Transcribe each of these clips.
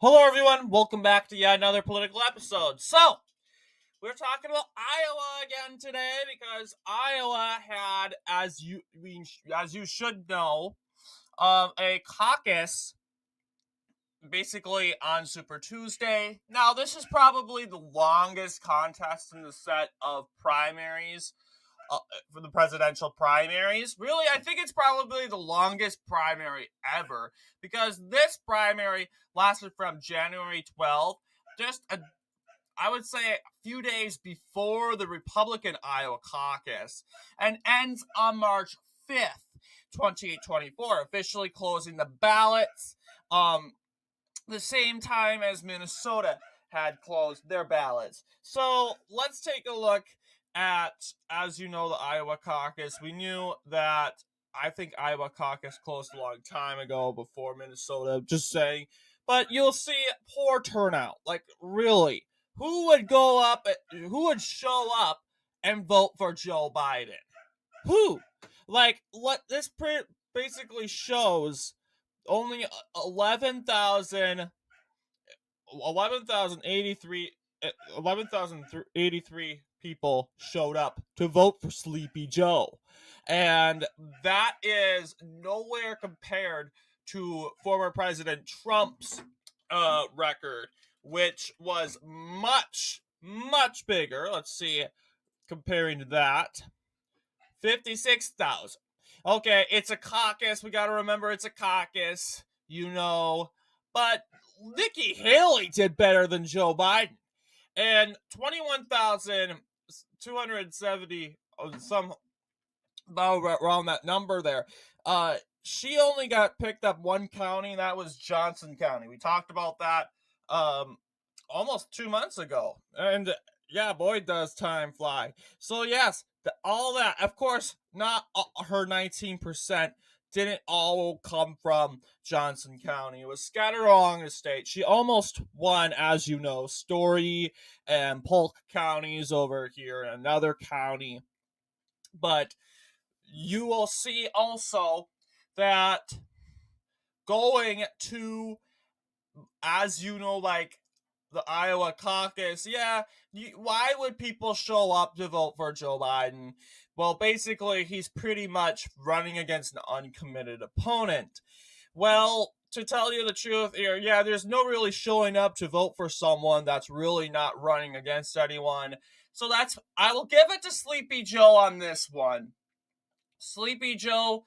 Hello, everyone. Welcome back to yet another political episode. So, we're talking about Iowa again today because Iowa had, as you should know, a caucus basically on Super Tuesday. Now, this is probably the longest contest in the set of primaries for the presidential primaries. Really, I think it's probably the longest primary ever because this primary lasted from January 12th, I would say a few days before the Republican Iowa caucus, and ends on March 5th, 2024, officially closing the ballots the same time as Minnesota had closed their ballots. So let's take a look at, as you know, the Iowa caucus. We knew that I think Iowa caucus closed a long time ago before Minnesota, just saying. But you'll see poor turnout. Like, really, who would show up and vote for Joe Biden? Who? Like, what this basically shows only 11,083 people showed up to vote for Sleepy Joe. And that is nowhere compared to former President Trump's record, which was much, much bigger. Let's see, comparing to that, 56,000. Okay, it's a caucus. We got to remember it's a caucus, but Nikki Haley did better than Joe Biden. And 21,270, some about around that number there. She only got picked up one county, and that was Johnson County. We talked about that almost 2 months ago. And yeah, boy, does time fly. So yes, all that, of course, not her 19% didn't all come from Johnson County. It was scattered along the state. She almost won, as you know, Story and Polk counties over here, and another county. But you will see also that going to, as you know, like the Iowa caucus, why would people show up to vote for Joe Biden? Well, basically, he's pretty much running against an uncommitted opponent. Well, to tell you the truth here, there's no really showing up to vote for someone that's really not running against anyone. So I will give it to Sleepy Joe on this one. Sleepy Joe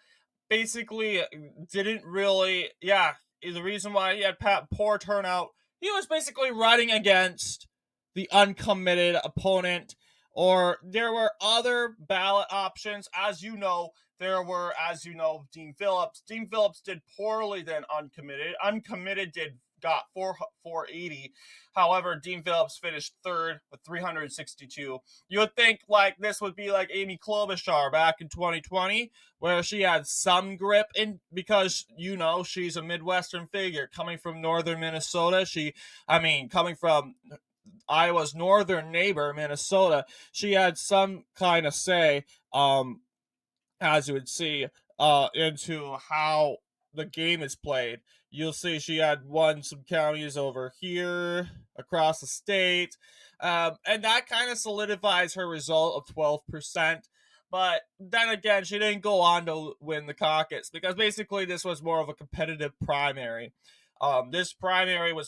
basically didn't really, the reason why he had poor turnout, he was basically running against the uncommitted opponent, or there were other ballot options. As you know, Dean Phillips. Dean Phillips did poorly than uncommitted. Uncommitted got 480. However, Dean Phillips finished third with 362. You would think like this would be like Amy Klobuchar back in 2020, where she had some grip in, because she's a Midwestern figure coming from northern Minnesota. Coming from Iowa's northern neighbor, Minnesota, she had some kind of say, as you would see, into how the game is played. You'll see she had won some counties over here across the state, and that kind of solidifies her result of 12%. But then again, she didn't go on to win the caucus because basically this was more of a competitive primary. This caucus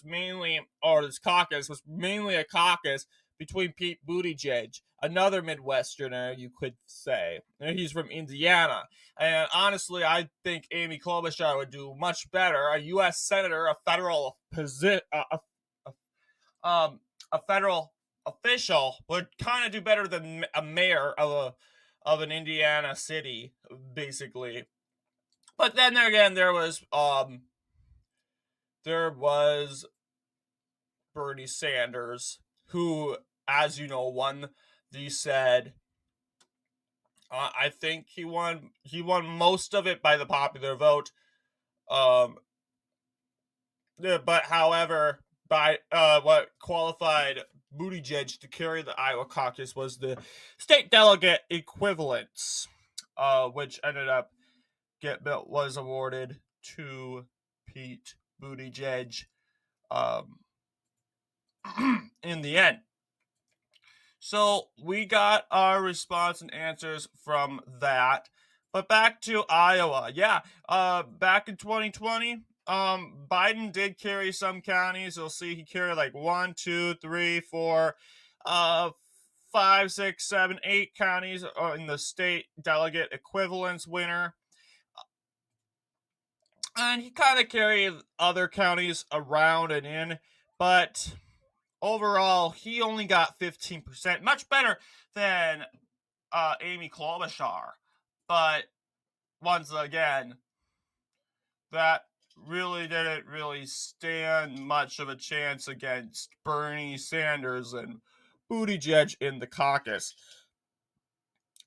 was mainly a caucus between Pete Buttigieg, another Midwesterner, you could say. He's from Indiana. And honestly, I think Amy Klobuchar would do much better. A U.S. senator, a federal official, would kind of do better than a mayor of an Indiana city, basically. But then again, there was Bernie Sanders, who, as you know, won the said. I think he won most of it by the popular vote. But however, by what qualified Buttigieg to carry the Iowa caucus was the state delegate equivalence, which ended up was awarded to Pete Buttigieg. in the end. So we got our response and answers from that. But back to Iowa. Yeah, back in 2020, Biden did carry some counties. You'll see he carried like 1, 2, 3, 4, 5, 6, 7, 8 counties in the state delegate equivalence winner. And he kind of carried other counties around and in, but overall, he only got 15%, much better than Amy Klobuchar. But once again, that really didn't really stand much of a chance against Bernie Sanders and Buttigieg in the caucus.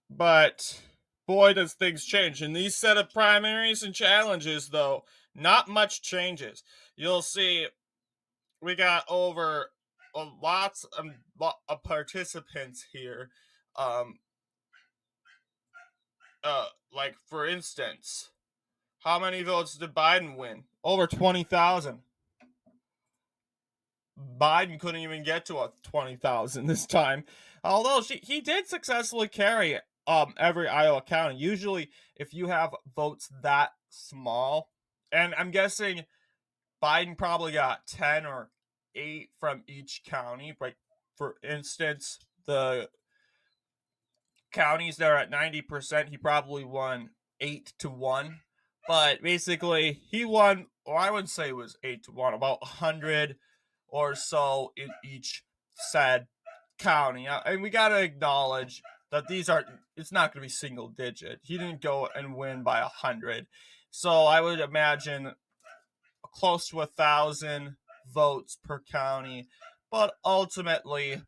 But boy, does things change. In these set of primaries and challenges, though, not much changes. You'll see we got over lots of participants here. Like for instance, how many votes did Biden win? Over 20,000. Biden couldn't even get to 20,000 this time, although he did successfully carry every Iowa county. Usually, if you have votes that small, and I'm guessing Biden probably got 10 or 8 from each county. Like, for instance, the counties that are at 90%, he probably won 8-1. But basically, he won, or I wouldn't say it was 8-1, about 100 or so in each said county. And we got to acknowledge that it's not going to be single digit. He didn't go and win by 100. So I would imagine close to 1,000 votes per county. But ultimately,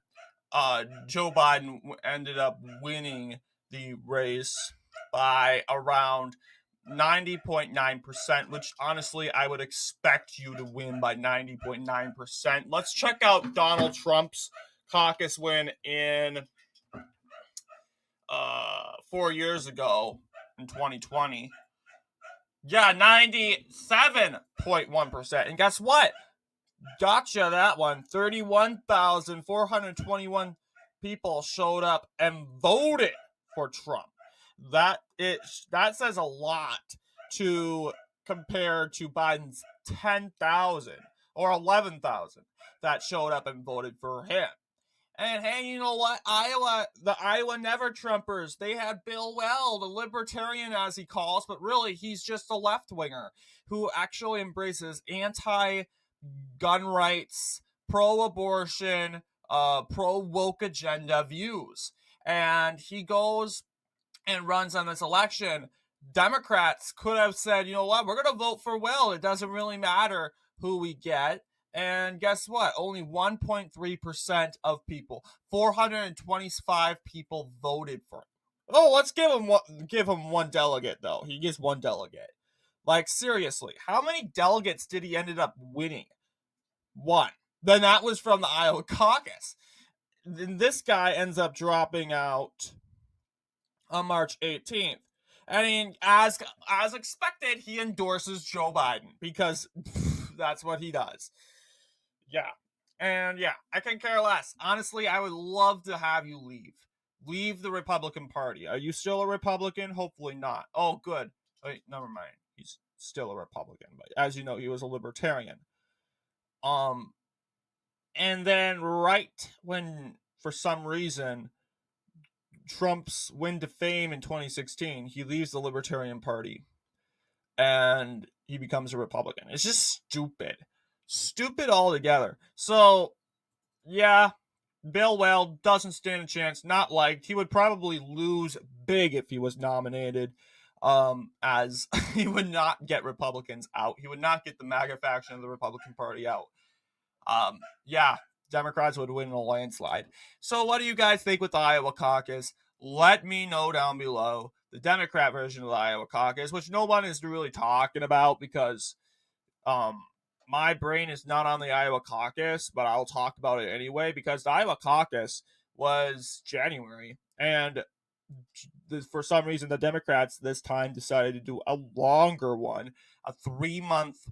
Joe Biden ended up winning the race by around 90.9%, which honestly I would expect you to win by 90.9%. Let's check out Donald Trump's caucus win in 4 years ago in 2020. Yeah, 97.1%. And guess what? Gotcha, that one. 31,421 people showed up and voted for Trump. That says a lot to compare to Biden's 10,000 or 11,000 that showed up and voted for him. And hey, you know what? The Iowa Never Trumpers, they had Bill Well, the libertarian as he calls, but really he's just a left winger who actually embraces anti-gun rights, pro-abortion, pro-woke agenda views. And he goes and runs on this election. Democrats could have said, you know what, we're going to vote for Will. It doesn't really matter who we get. And guess what? Only 1.3% of people, 425 people voted for him. Oh, let's give him one delegate, though. He gets one delegate. Like, seriously, how many delegates did he ended up winning? One. Then that was from the Iowa caucus. Then this guy ends up dropping out on March 18th. And as expected, he endorses Joe Biden because that's what he does. Yeah. And yeah, I can care less. Honestly, I would love to have you leave. Leave the Republican Party. Are you still a Republican? Hopefully not. Oh, good. Wait, never mind. He's still a Republican, but as you know, he was a libertarian. And then right when, for some reason, Trump's win to fame in 2016, he leaves the Libertarian Party and he becomes a Republican. It's just stupid. Stupid altogether. So, yeah, Bill Well doesn't stand a chance, not liked. He would probably lose big if he was nominated, as he would not get Republicans out. He would not get the MAGA faction of the Republican Party out. Yeah, Democrats would win in a landslide. So what do you guys think with the Iowa caucus? Let me know down below. The Democrat version of the Iowa caucus, which no one is really talking about because my brain is not on the Iowa caucus, but I'll talk about it anyway because the Iowa caucus was January, and for some reason the Democrats this time decided to do a longer one, a 3-month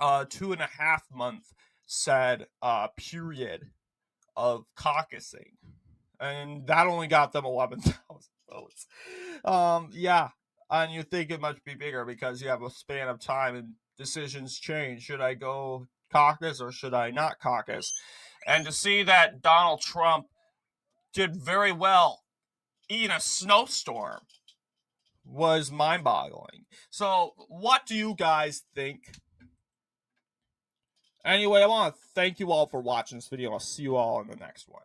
2.5 month said period of caucusing, and that only got them 11,000 votes. Yeah, and you think it must be bigger because you have a span of time and decisions change. Should I go caucus or should I not caucus? And to see that Donald Trump did very well in a snowstorm was mind-boggling. So, what do you guys think? Anyway, I want to thank you all for watching this video. I'll see you all in the next one.